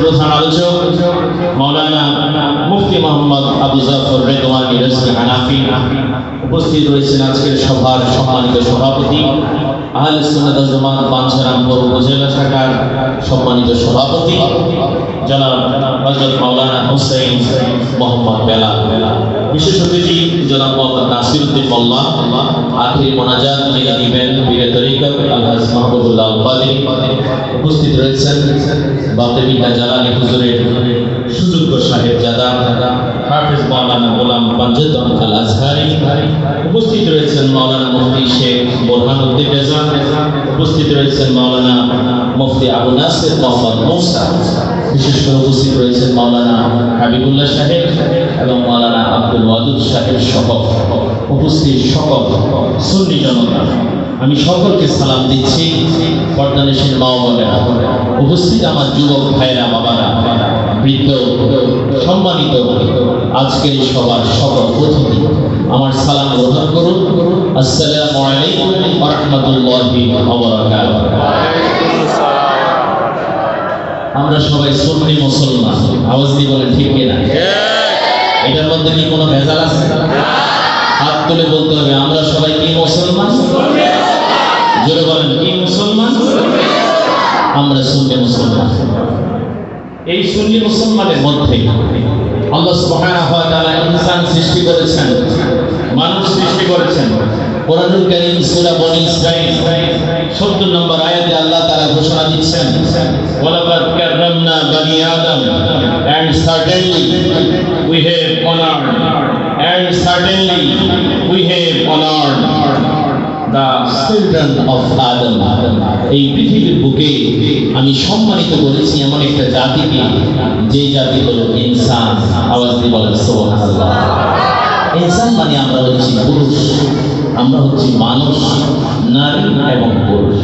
প্রধান আলোচক মাওলানা মুফতি মোহাম্মদ আবু জাফর রেদওয়ানী রাজভী হানাফি উপস্থিত রয়েছেন আজকের সভার সম্মানিত সভাপতি আহলে সুন্নাত ওয়াল জামাত বাঞ্ছারামপুর উপজেলা শাখার সম্মানিত সভাপতি জনাব হযরত মাওলানা হুসাইন মোহাম্মদ বেলাল, বিশেষ অতিথি জনাব মোহাম্মদ নাসিরউদ্দিন মোল্লা, আখির মোনাজাত যিনি দিবেন পীরে তরিকত আলহাজ মাহবুবুল্লাহ আল কাদেরী, উপস্থিত রয়েছেন বাগদাবিল্লাহ জালালী হুজুরের সুযোগ্য সাহেবজাদা হাফেজ মাওলানা গোলাম পাঞ্জাতন আল আজহারি, উপস্থিত রয়েছেন মাওলানা মুফতি শেখ বোরহানুদ্দিন রেজা, উপস্থিত রয়েছেন মাওলানা মুফতি আবু নাসির মোহাম্মদ মুসা, বিশেষ করে উপস্থিত রয়েছেন মাওলানা হাবিবুল্লাহ সাহেব এবং মাওলানা আব্দুল ওয়াদুদ সাহেব সহ উপস্থিত সকল সুন্নি জনতা, আমি সকলকে সালাম দিচ্ছি। পর্দানিশীন মা ও বোনেরা, উপস্থিত আমার যুবক ভাইরা, বাবারা, বৃদ্ধ, সম্মানিত আজকের এই সভার সকল অতিথি, আমার সালাম গ্রহণ করুন। আসসালামু আলাইকুম ওয়া রাহমাতুল্লাহি ওয়া বারাকাতুহু। আমরা সবাই সুন্নি মুসলমান, আওয়াজ দিয়ে বলেন ঠিক কিনা? এটার মধ্যে কি কোনো ভেজাল আছে? হাত তুলে বলতে হবে আমরা সবাই কি মুসলমান? জোরে বলেন কি মুসলমান? আমরা সুন্নি মুসলমান। এই সুন্নি মুসলমানের মধ্যে আল্লাহ সুবহানাহু ওয়া তাআলা ইনসান সৃষ্টি করেছেন, মানুষ সৃষ্টি করেছেন। কোরআনুল কারীম সূরা বনী ইসরাঈল ৭০ নম্বর আয়াতে আল্লাহ তাআলা ঘোষণা দিচ্ছেন, ওয়ালাকাদ কাররামনা বনি আদম, and certainly we have honored, and certainly we have honored the children of Adam. এই পৃথিবীর বুকে আমি সম্মানিত করেছি এমন একটা জাতিকে, যে জাতি হলো ইনসান। আওয়াজ দিয়ে বলেন সুবহানাল্লাহ। ইনসান মানে আমরা হচ্ছি পুরুষ, আমরা হচ্ছি মানুষ, নারী এবং পুরুষ।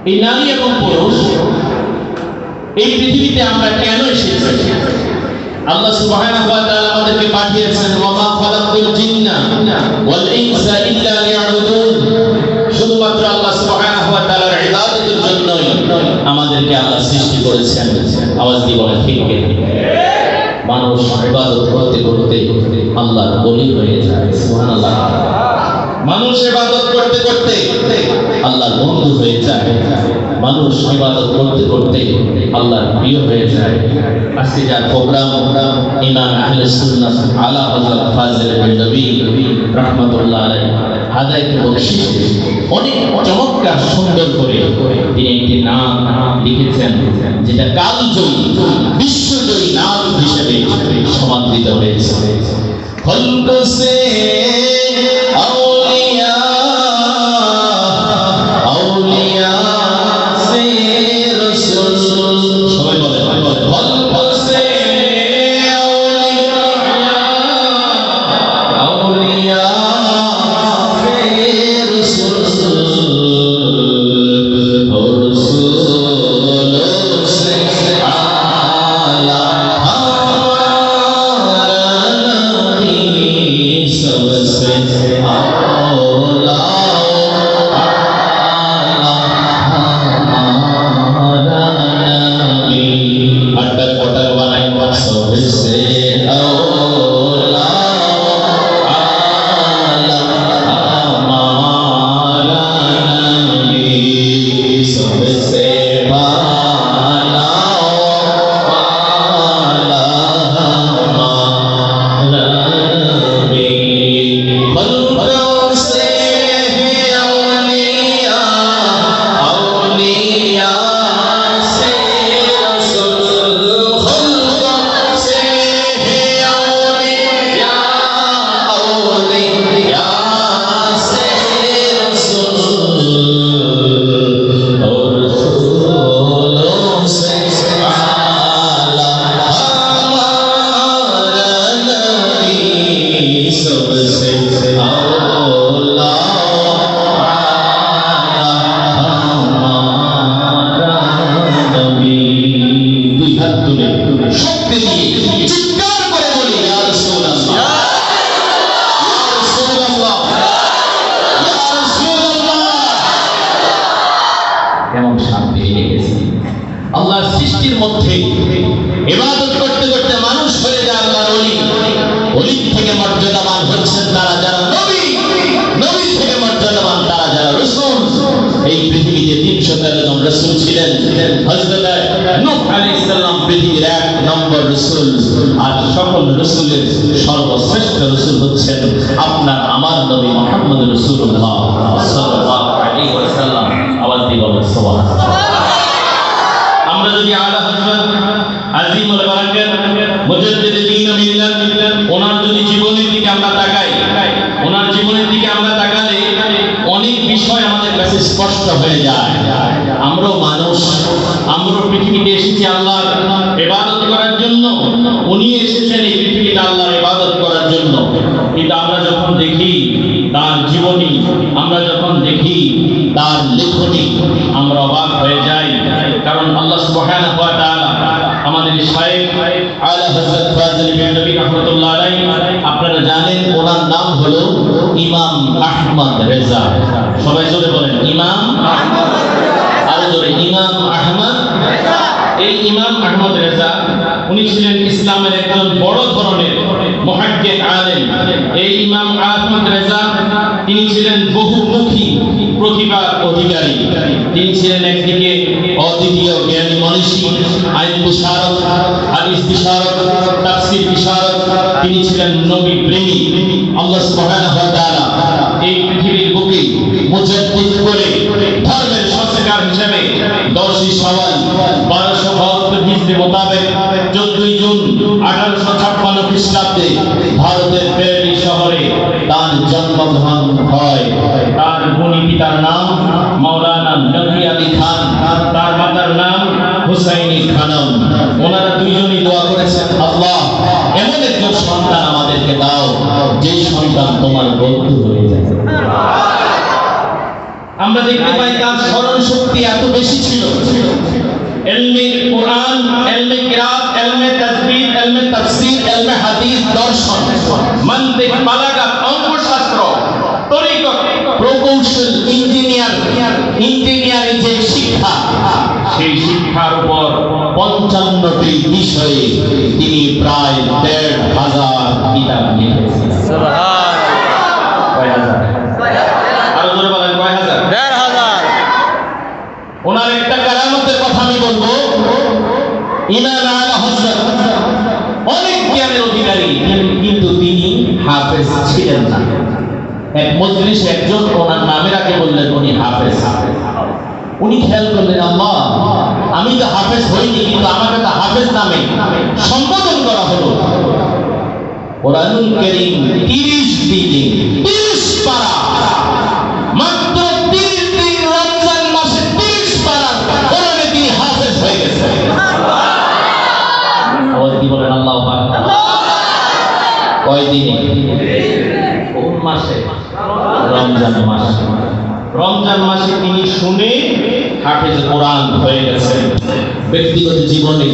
এই নারী এবং পুরুষ এই পৃথিবীতে আমরা কেন এসেছি? আল্লাহ সুবহানাহু ওয়া তাআলা আমাদেরকে পাঠিয়েছেন, ওয়া মা খালাকতুল জিন্না ওয়াল ইনসা ইল্লা লিয়াবুদুন। শুধুমাত্র আল্লাহ সুবহানাহু ওয়া তাআলার ইবাদতের জন্যই আমাদেরকে আল্লাহ সৃষ্টি করেছেন। আওয়াজ দিয়ে বলেন ঠিক কি? মানুষ ইবাদত করতে করতে আল্লাহর ওলি হয়ে যায়। সুবহানাল্লাহ। মানুষ ইবাদত করতে করতে আল্লাহর বন্ধু হয়ে যায়। মানুষ ইবাদত করতে করতে আল্লাহর প্রিয় হয়ে যায়। আজকে যার প্রোগ্রাম ইমাম আহলে সুন্নাহ আলা হযরত ফাজিল বিন নবী রাহমাতুল্লাহ আলাইহি হাদায়াতুল বখশিশ অনেক চমৎকার সুন্দর করে তিনি একটি নাম লিখেছেন, যেটা কালজয়ী, বিশ্বজয়ী নাম হিসেবে সমাদৃত হয়েছে। খলক সে আউলিয়া আউলিয়া সে রাসূল, সবাই বলেন খলক সে আউলিয়া আউলিয়া সে রাসূল और रसूल से आला हमारा नबी सबसे आला हमारा नबी अटर कोटर बनाई सबसे आला हमारा नबी सबसे आला हमारा नबी खल्क़ों से औलिया औलिया से रसूल, खल्क़ों से औलिया औलिया से रसूल और रसूलों से आला हमारा नबी सबसे आला हमारा नबी। দুই হাত তুলে শক্তি দিয়ে চিৎকার করে বলি ইয়া রাসূলুল্লাহ, ইয়া রাসূলুল্লাহ, ইয়া রাসূলুল্লাহ। কেমন শান্তি লেগেছে। আল্লাহর সৃষ্টির মধ্যে ইবাদত করতে করতে মানুষ হয়ে যায় আল্লাহর ওলি। ওলি থেকে মর্যাদাবান হচ্ছেন তারা যারা নবী, নবী থেকে মর্যাদাবান তারা যারা রাসূল। এই পৃথিবীতে 313 জন রাসূল ছিলেন। হযরত নূহ আলাইহিস সালাম পৃথিবীর 1 নম্বর রাসূল। আর সকল রাসূলের সর্বশ্রেষ্ঠ রাসূল হচ্ছেন আপনার আমার নবী মুহাম্মদ রাসূলুল্লাহ সাল্লাল্লাহু আলাইহি ওয়াসাল্লাম। আওয়াজ দিয়ে বলেন সুবহানাল্লাহ। আমরা যদি আলা হযরত আজিমুল বারাকাত মুজাদ্দিদ দ্বীন মিল্লাত ওনার যদি জীবনের দিকে আমরা তাকাই, ওনার জীবনের দিকে আমরা তাকালে অনেক বিষয় আমাদের কাছে স্পষ্ট হয়ে যায়। আমরাও মানুষ, আমরাও পৃথিবীতে এসেছি আল্লাহর ইবাদত করার জন্য। উনি এসেছেন এই পৃথিবীতে আল্লাহর ইবাদত করার জন্য। কিন্তু আমরা যখন দেখি তার জীবনী, আমরা যখন দেখি তার লেখনী, আমরা অবাক হয়ে যাই। কারণ আল্লাহ সুবহানাহু ওয়া তাআলা আমাদের শায়েখ আলা হযরত ফাজিল বিন নবী রাহমাতুল্লাহ আলাইহি, আপনারা জানেন ওনার নাম হলো ইমাম আহমদ রেজা। সবাই জোরে বলেন ইমাম আহমদ রেজা। আরো জোরে ইমাম আহমদ রেজা। এই ইমাম আহমদ রেজা উনি ছিলেন ইসলামের একজন বড় ধরনের মুহাক্কিক আলেম। এই ইমাম আহমদ রেজা তিনি ছিলেন বহুমুখী প্রতিভার অধিকারী। তিনি ছিলেন একদিকে অদ্বিতীয় জ্ঞানী মনীষী, আইন বিশারদ, হাদিস বিশারদ, তাফসীর বিশারদ। তিনি ছিলেন নবী প্রেমী। আল্লাহ সুবহানাহু ওয়া তাআলা এই পৃথিবীর বুকে মুজাদ্দিদ করে ধর্মের সংস্কার হিসেবে 10ই শাওয়াল 1272 হিজরি মোতাবেক 14ই জুন 1856 খ্রিস্টাব্দে ভারতের বেরেলি শহরে তার জন্মগ্রহণ হয়। তার গুণী পিতার নাম মাওলানা নবী আলী খান, তার মাতার নাম হুসাইনি খানম। ওনারা দুইজনই দোয়া করেছেন, আল্লাহ এমন একজন সন্তান আমাদেরকে দাও যে সন্তান তোমার বন্ধু হয়ে যায়। আমরা দেখতে পাই তার স্মরণ শক্তি এত বেশি ছিল। ইলমে কুরআন, ইলমে কিরাত, ইলমে তাজবীদ, ইলমে তাফসীর, ইলমে হাদিস, দর্শন, মন্তিক, বালাগাত, অঙ্কশাস্ত্র, তরিকত, প্রকৌশল, ইঞ্জিনিয়ারিং যে শিক্ষা, সেই শিক্ষার উপর 55টি বিষয়ে তিনি প্রায় 1,500 কিতাব লিখেছেন। সুবহানাল্লাহ। কয় হাজার? আরো জোরে বলেন কয় হাজার? 1,500। ওনার একটা কারামতের কথা আমি বলবো। ইমাম আলা হযরত অনেক জ্ঞানের অধিকারী, কিন্তু তিনি হাফেজ ছিলেন না। এক মজলিসে একজন ওনার নামের আগে বললেন উনি হাফেজ। উনি খেয়াল করলেন, আল্লাহ আমি তো হাফেজ হইনি, কিন্তু আমাকে তো হাফেজ নামে সম্বোধন করা হলো। কোরআনুল কারীম 30 দিনে 30 পারা, মাত্র 30 দিন রমজান মাসে 30 পারা কোরআনে তিনি হাফেজ হয়ে গেছেন। আওয়াজ দিয়ে বলেন আল্লাহু আকবার। কয় দিনে? কোন মাসে? রমজান মাসে। রমজান মাসে তিনি শুনে হাফেজ কোরআন হয়ে গেছেন। ব্যক্তিগত জীবনে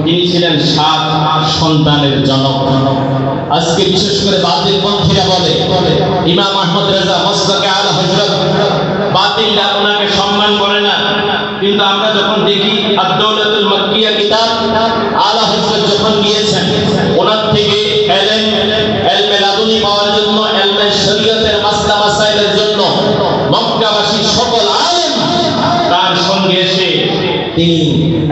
তিনি ছিলেন 7 সন্তানের জনক। আজকে বিশেষ করে বাতিল পন্থীরা বলে ইমাম আহমদ রেজা মসলাকে আলা হযরত, বাতিলরা ওনাকে সম্মান করে না। কিন্তু আমরা যখন দেখি আদ-দাওলাতুল মাক্কিয়া কিতাব আলা হযরত যখন নিয়েছেন, ওনার থেকে ইলমে লাদুনি পাওয়ার জন্য, ইলমে শরীয়তের মাসলা মাসাইলের জন্য মক্কাবাসী সকল আলেম তার সঙ্গে এসে তিনি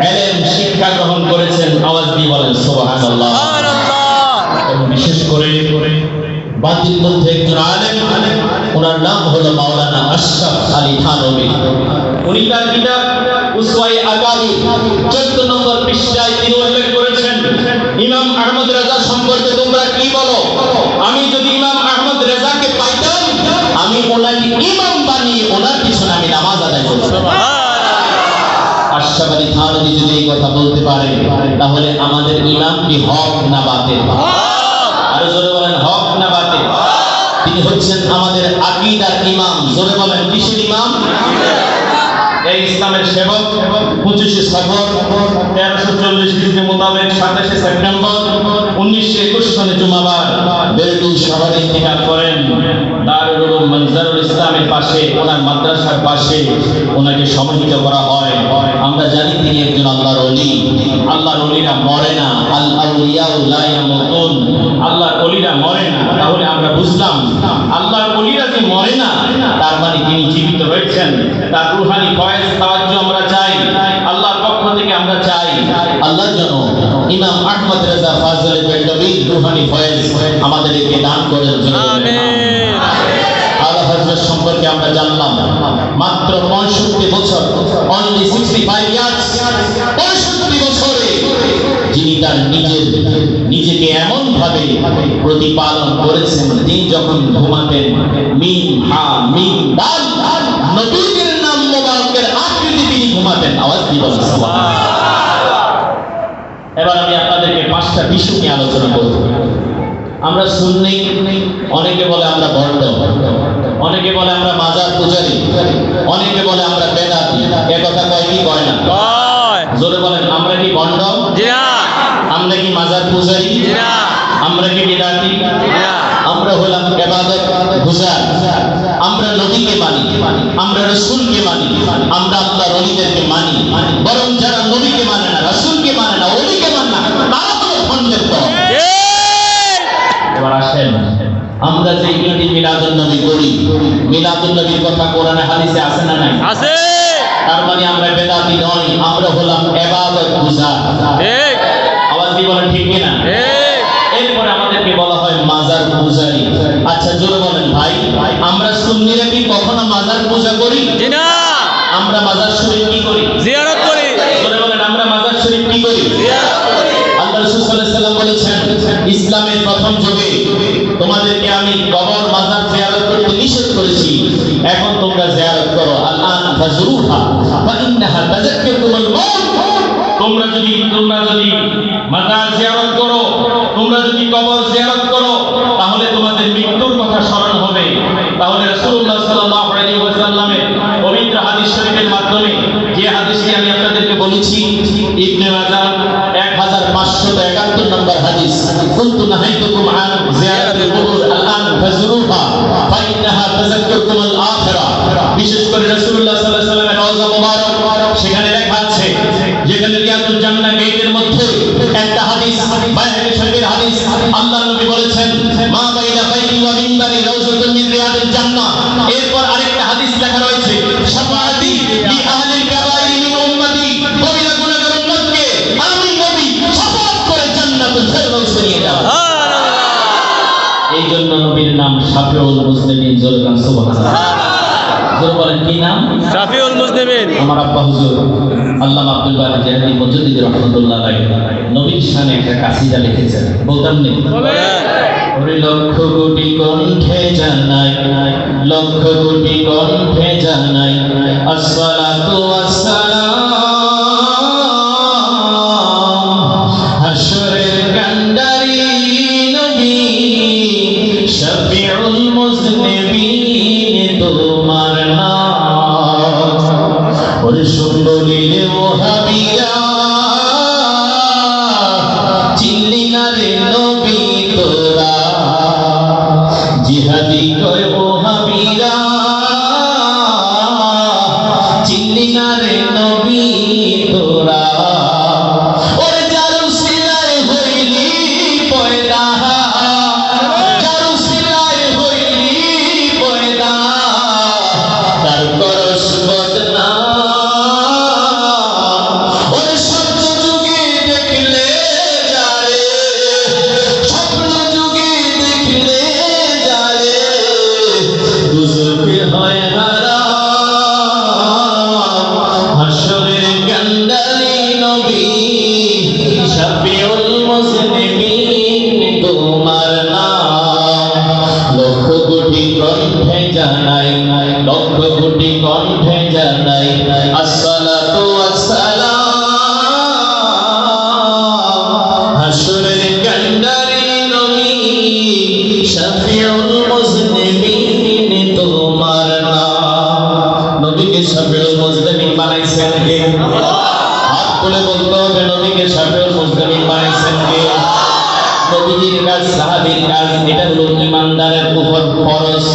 ইলম শিক্ষা গ্রহণ করেছেন। আওয়াজ দিয়ে বলেন সুবহানাল্লাহ। এবং বিশেষ করে বাতিল মধ্যে একজন আলেম, ওনার নাম হলো মাওলানা আশরাফ আলী থানভী। উনি তার কিতাব উসওয়ায়ে আকাবি 14 নম্বর পৃষ্ঠায় তিনি উল্লেখ করেছেন, ইমাম আহমদ রেজা সম্পর্কে তোমরা কি বলো? আমি যদি ইমাম আহমদ রেজাকে পাইতাম, আমি ওনাকে ইমাম বানিয়ে ওনার পিছনে আমি নামাজ আদায় করতাম। আশরাফ আলী থানভী যদি এই কথা বলতে পারে, তাহলে আমাদের ইমাম কি হক না বাতিল? আরো জোরে বলেন হক না বাতিল? তিনি হচ্ছেন আমাদের আকীদার ইমাম। জোরে বলেন কিসের ইমাম? এই ইসলামের সেবক। 25 সফর 1340 হিজরি মোতাবেক 27 সেপ্টেম্বর 1921 সালে জুমাবার বেরেলি শহরে ইন্তেকাল করেন। দারুল উলুম মনজারুল ইসলামের পাশে, ওনার মাদ্রাসার পাশে ওনাকে সমাহিত করা হয়। আমরা জানি তিনি একজন আল্লাহর ওলি। আল্লাহর ওলিরা মরে না, আল আউলিয়া লা ইয়ামুতুন, আল্লাহর ওলিরা মরে না। তাহলে আমরা বুঝলাম আল্লাহর ওলিরা যে মরে না, তার মানে তিনি জীবিত রয়েছেন। তার রূহানি ফয়েজ তাওয়াজ্জু আমরা চাই, আল্লাহর পক্ষ থেকে আমরা চাই। আল্লাহর জন্য ইমাম আহমদ রেজা ফাজলে বেগবীর রূহানি ফয়েজ আমাদেরকে দান করেন। আমিন। আলা হযরত সম্পর্কে আমরা জানলাম মাত্র 65 বছর, অনলি 65 ইয়ার্স। 65 বছরে যিনি তার নিজেকে এমন ভাবে প্রতিপালন করেছেন, তিনি যখন ঘুমাতেন মিম হা মিম দাল নবীর নাম মোবারকের আকৃতি তিনি ঘুমাতেন। আওয়াজ দিয়ে বলেন সুবহানাল্লাহ। এবার আমি আপনাদেরকে 5টা বিষয় নিয়ে আলোচনা করব। আমরা সুন্নি, অনেকে বলে আমরা ভণ্ড, অনেকে বলে আমরা মাজার পূজারী, অনেকে বলে আমরা বেদাতি। এ কথা কয় কি কয় না? কয়। জোরে বলেন, আমরা কি ভণ্ড? জি না। আমরা কি মাজার পূজারী? জি না। আমরা কি বেদাতি? জি না। আমরা হলাম ইবাদত গুজার। আমরা নবীকে মানি, আমরা রাসূলকে মানি, আমরা আল্লাহর ওলিদেরকে মানি। বরং যারা নবীকে মানে না, রাসূলকে মানে না, ওলিকে মানে না, তারা হলো ভণ্ডের দল। এবার আসেন, আমরা যে ঈদে মিলাদুন নবী করি, মিলাদুন নবীর কথা কোরআনে হাদিসে আছে না নাই? আছে। তার মানে আমরা বেদাতি নই, আমরা হলাম ইবাদত গুজার। ঠিক। আওয়াজ দিয়ে বলেন ঠিক কি না? ঠিক। এরপরে আমাদেরকে বলা হয় মাজার পূজারী। আচ্ছা জোরে বলেন ভাই, আমরা সুন্নিরা কি কখনো মাজার পূজা করি? জি না। আমরা মাজার শরীফ কি করি? জিয়ারত করি। জোরে বলেন, আমরা মাজার শরীফ কি করি? জিয়ারত করি। আল্লাহ রাসূল সাল্লাল্লাহু আলাইহি ওয়াসাল্লাম বলেছেন, ইসলামের প্রথম যুগে তোমাদেরকে আমি কবর মাজার জিয়ারত করতে নিষেধ করেছি, এখন তোমরা জিয়ারত করো। আল-আন ফাজুরুহা ফা ইন্নাহা তাযাক্কারুকুমুল মাউত। তোমরা যদি মাজার জিয়ারত করো, তোমরা যদি কবর জিয়ারত করো, তাহলে তোমাদের মৃত্যুর কথা স্মরণ হবে। তাহলে রাসূলুল্লাহ সাল্লাল্লাহু আলাইহি ওয়াসাল্লামের পবিত্র হাদিস শরীফের মাধ্যমে যে হাদিসটি আমি আপনাদেরকে বলেছি, ইবনে মাজাহ 1571 নম্বর হাদিস, কুনতু নাহাইতুকুম আন জিয়ারাতিল কুবুর আল-আন ফাজুরুহা ফা ইন্নাহা তাযাক্কারুকুমুল আখিরাহ। বিশেষ করে রাসূলুল্লাহ সাল্লাল্লাহু আলাইহি ওয়াসাল্লামের রওজা মুবারক, সেখানে লেখা আছে, যেখানে রিয়াদুল জান্নাহ গেটের মধ্যে একটা হাদিস, বাইরে শরীফের হাদিস, আল্লাহ নবী বলেছেন, মা বাইনা বাইতি ওয়া মিনবারি রাউযাতুন মিন রিয়াদিল জান্নাহ। এরপর আরেকটা হাদিস লেখা রয়েছে, শাফাআতি লি আহলিল কাবাইর মিন উম্মতি, কবিরা গুনাহগার উম্মতকে আমি নবী শাফাআত করে জান্নাতুল ফেরদাউসে নিয়ে যাব। সুবহানাল্লাহ। এই জন্য নবীর নাম শাফিউল মুসলিমিন। জোরে বলেন সুবহানাল্লাহ। জোরে বলেন কি নাম? শাফিউল মুসলিমিন। আমার আব্বা হুজুর আল্লামা আব্দুল বারী জাহরি মুজাদ্দিদ রাহমাতুল্লাহ আলাইহি নবীর শানে একটা কাসিদা লিখেছেন, বলতাম নি? ওরে লক্ষ কোটি কণ্ঠে জানাই, লক্ষ কোটি কণ্ঠে জানাই, আসসালাতু ওয়াসসালাম হাশরের কান্ডারি নবী, শাফিউল মুজনিবিন তোমার নাম। ওরে সুন্দরীরে ওহাবিয়া, চিনলি না রে নবী তোরা, জিহাদি কয় ওহাবিরা, চিনলি না রে নবী তোরা। ওরে যার উসিলায় হইলি পয়দা, যার উসিলায় হইলি পয়দা, তার করস বদনাম। ওরে সত্য যুগে দেখলে যারে, স্বপ্ন যুগে দেখলে যারে, দুজকে হয় হারাম। হাশরের কান্ডারি নবী, শাফিউল মুজনিবিন তোমার নাম। লক্ষ কোটি কণ্ঠে জানাই, লক্ষ কোটি কণ্ঠে জানাই, আসসালাতু ওয়াসসালাম হাশরের কান্ডারি নবী, শাফিউল মুজনিবিন তোমার নাম। নবীকে শাফিউল মুজনিবিন বানাইছেন কে? হাত তুলে বলতে হবে, নবীকে শাফিউল মুজনিবিন বানাইছেন কে? নবীজির কাজ, সাহাবীর কাজ, এটা হলো ইমানদারের উপর ফরজ।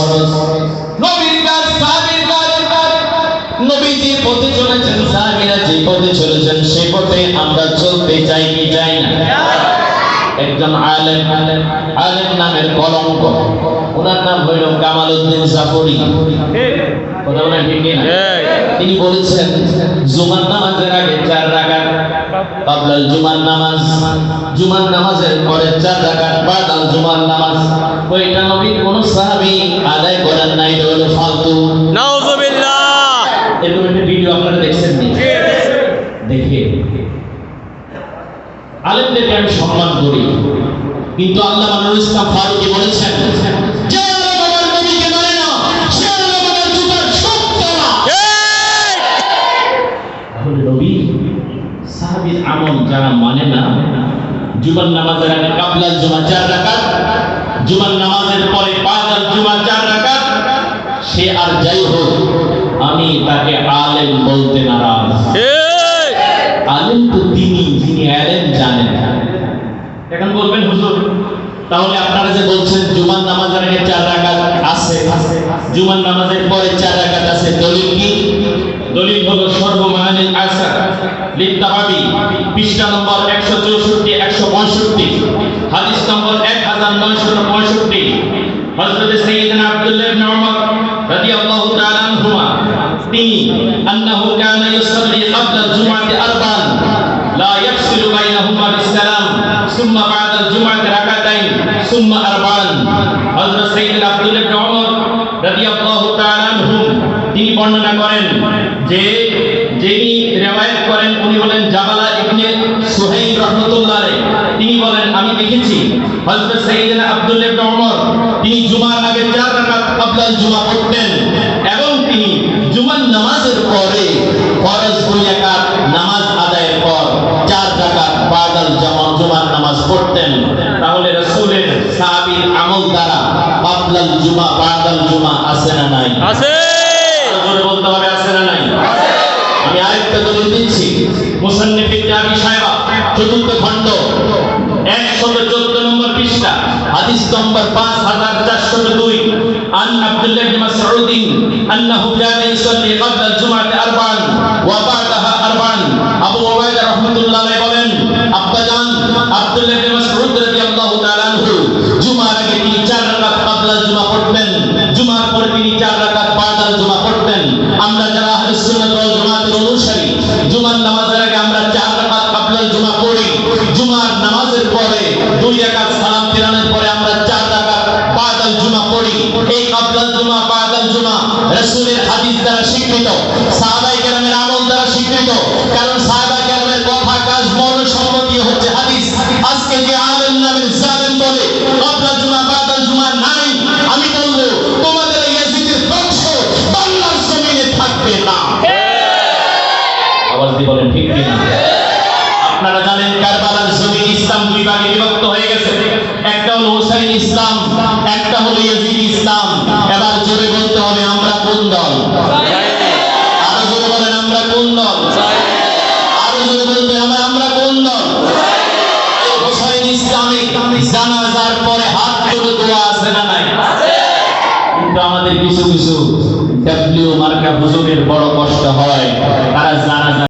পথে চলেছেন, সাহাবীরা যে পথে চলেছেন সেই পথে আমরা চলতে চাই কি চাই না? একজন আলেম নামের কলঙ্ক, ওনার নাম হইল কামালউদ্দিন জাফরি। কথা বলেন ঠিক না? তিনি বলেছেন জুমার নামাজের আগে 4 রাকাত ক্বাবলাল জুমার নামাজ, জুমার নামাজের পরে 4 রাকাত বাদাল জুমার নামাজ। ওইটা নবীর কোন সাহাবী আদায় করেন নাই, এটা হলো ফালতু। নাউযুবিল্লাহ। এরকম একটা ভিডিও আপনারা দেখছেন নি? দেখে আলেমদেরকে আমি সম্মান করি, কিন্তু আল্লামা নুরুল ইসলাম ফারুকী বলেছেন যে আমার নবীকে মানে না সে আমার জুতার শক্ত না। তাহলে নবী সাহাবীর আমল যারা মানে না, জুমার নামাজের আগে ক্বাবলাল জুমা 4 রাকাত, জুমার নামাজের পরে বাদাল জুমা 4 রাকাত, সে আর যাই হোক আমি তাকে আলেম বলতে নারাজ। আলেম তো তিনি যিনি আলেম জানেন। এখন বলবেন হুজুর তাহলে আপনারা যে বলছেন জুমার নামাজের আগে 4 রাকাত আছে, জুমার নামাজের পরে 4 রাকাত আছে, দলিল কি? দলিল হলো সর্বমানিল আসার লিত্তাহাবি, পৃষ্ঠা নম্বর 164 165, হাদিস নম্বর 1965। হযরত সাইয়েদনা আব্দুল্লাহ ইবনে ওমর রাদিয়াল্লাহু তাআলা আনহুমা তিনি আন্নাহু কানা ইউসাল্লি ক্বাবলা আল-জুমআতি আরবা'an লা ইয়াফসিলু বাইনাহুমা বিস-সালাম সুম্মা বা'দা আল-জুমআতি রাকাতাইন সুম্মা আরবা'an। হযরত সাইয়েদনা আব্দুল্লাহ ইবনে ওমর রাদিয়াল্লাহু তাআলা আনহু তিনি বর্ণনা করেন যে যিনি riwayat করেন উনি হলেন জাবালা ইবনে সুহাইল রাহমাতুল্লাহ আলাইহি। তিনি বলেন আমি দেখেছি হযরত সাইয়েদনা আব্দুল্লাহ ইবনে ওমর তিনি জুমার আগে 4 রাকাত ক্বাবলাল জুমা পড়তেন এবং তিনি জুমার নামাজের পরে ফরজ 2 রাকাত নামাজ আদায়ের পর 4 রাকাত বাদাল জুমার নামাজ পড়তেন। তাহলে রাসূলের সাহাবীর আমল দ্বারা ক্বাবলাল জুমা বাদাল জুমা আছে না নাই? আছে। জোরে বলতে হবে আছে না নাই? আমি আরেকটা দলিল দিচ্ছি। মুসান্নিফ ইবনে আবি শায়বা 4th খণ্ড 114 নম্বর পৃষ্ঠা, হাদিস নম্বর 5402, আন আব্দুল্লাহ ইবনে মাসউদ আন্নাহু কানা ইউসাল্লি ক্বাবলা আল-জুমআতি আরবা'an ওয়া বা'দাহা আরবা'an। আবু উবাইদা রাহমাতুল্লাহ আলাইহি বলেন আব্বাজান আব্দুল্লাহ ইবনে মাসউদ রাদিয়াল্লাহু তাআলা আনহু জুমার আগে তিনি 4 রাকাত ক্বাবলা জুমা পড়তেন, জুমার পরে তিনি 4 রাকাত বাদাল জুমা পড়তেন। আমরা যারা আহলুস সুন্নাত ওয়াল জামাতের অনুসারী, জুমার নামাজের আগে আমরা 4 রাকাত ক্বাবলাল জুমা পড়ি, জুমার নামাজের পরে 2 রাকাত সালাম ফিরানোর পরে আমরা 4 রাকাত বাদাল জুমা পড়ি। এই ক্বাবলাল জুমা বাদাল জুমা রাসূলের হাদিস দ্বারা স্বীকৃত, সাহাবায়ে কেরামের আমল দ্বারা স্বীকৃত। কারণ সাহাবায়ে কেরামের কথা কাজ মৌলিক সম্মতি হচ্ছে হাদিস। আজকে যে আলেম নামের জালেম বলে ক্বাবলাল জুমা বাদাল জুমা নাই, আমি বলবো তোমাদের ইয়াজিদের বংশ বাংলার জমিনে থাকবে না। আওয়াজ দিয়ে বলেন ঠিক কি না? আপনারা জানেন কারবালার জমিন ইসলাম 2 ভাগে বিভক্ত হয়ে গেছে। একটা হলো হুসাইন ইসলাম, একটা হলো ইয়াজিদ ইসলাম। এবার জোরে বলতে হবে আমরা কোন দল? আরো জোরে বলেন আমরা কোন দল? আরো জোরে বলতে হবে আমরা কোন দল? হুসাইন ইসলামিক জানাজার পরে হাত তুলে দোয়া আছে না নাই? কিন্তু আমাদের কিছু ডাব্লিউ মার্কা হুজুরের বড় কষ্ট হয়, তারা জানাজা